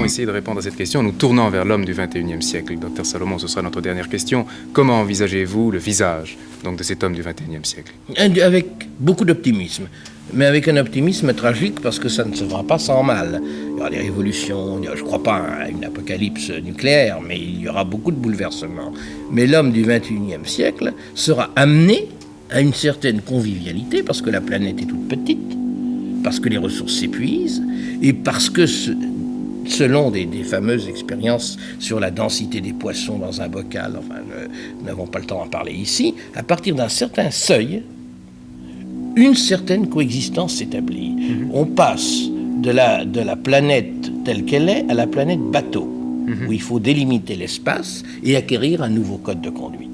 allons essayer de répondre à cette question en nous tournant vers l'homme du XXIe siècle. Docteur Salomon, ce sera notre dernière question. Comment envisagez-vous le visage donc, de cet homme du XXIe siècle? Avec beaucoup d'optimisme, mais avec un optimisme tragique parce que ça ne se fera pas sans mal. Il y aura des révolutions, je ne crois pas à une apocalypse nucléaire, mais il y aura beaucoup de bouleversements. Mais l'homme du XXIe siècle sera amené à une certaine convivialité parce que la planète est toute petite, parce que les ressources s'épuisent et parce que selon des fameuses expériences sur la densité des poissons dans un bocal, enfin, nous n'avons pas le temps d'en parler ici, à partir d'un certain seuil, une certaine coexistence s'établit. On passe de la planète telle qu'elle est à la planète bateau, où il faut délimiter l'espace et acquérir un nouveau code de conduite.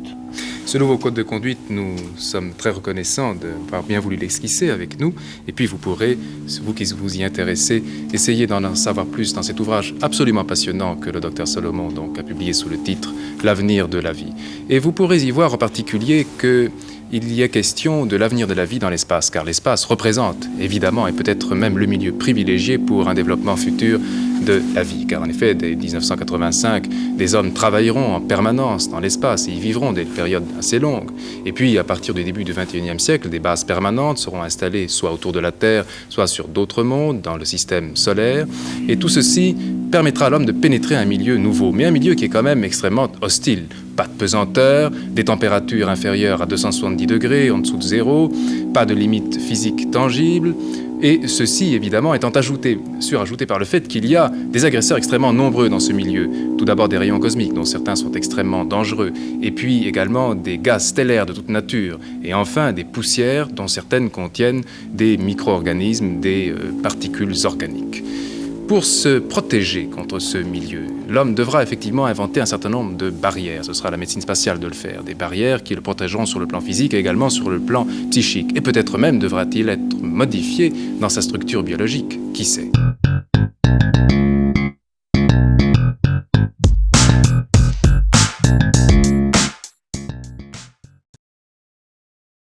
Ce nouveau code de conduite, nous sommes très reconnaissants d'avoir bien voulu l'esquisser avec nous. Et puis vous pourrez, vous qui vous y intéressez, essayer d'en savoir plus dans cet ouvrage absolument passionnant que le docteur Salomon donc, a publié sous le titre « L'avenir de la vie ». Et vous pourrez y voir en particulier qu'il y a question de l'avenir de la vie dans l'espace, car l'espace représente évidemment et peut-être même le milieu privilégié pour un développement futur de la vie. Car en effet, dès 1985, des hommes travailleront en permanence dans l'espace et y vivront des périodes assez longues. Et puis, à partir du début du XXIe siècle, des bases permanentes seront installées soit autour de la Terre, soit sur d'autres mondes, dans le système solaire. Et tout ceci permettra à l'homme de pénétrer un milieu nouveau, mais un milieu qui est quand même extrêmement hostile. Pas de pesanteur, des températures inférieures à 270 degrés, en dessous de zéro, pas de limites physiques tangibles. Et ceci, évidemment, étant surajouté par le fait qu'il y a des agresseurs extrêmement nombreux dans ce milieu. Tout d'abord des rayons cosmiques, dont certains sont extrêmement dangereux, et puis également des gaz stellaires de toute nature, et enfin des poussières dont certaines contiennent des micro-organismes, des particules organiques. Pour se protéger contre ce milieu, l'homme devra effectivement inventer un certain nombre de barrières. Ce sera la médecine spatiale de le faire. Des barrières qui le protégeront sur le plan physique et également sur le plan psychique. Et peut-être même devra-t-il être modifié dans sa structure biologique. Qui sait ?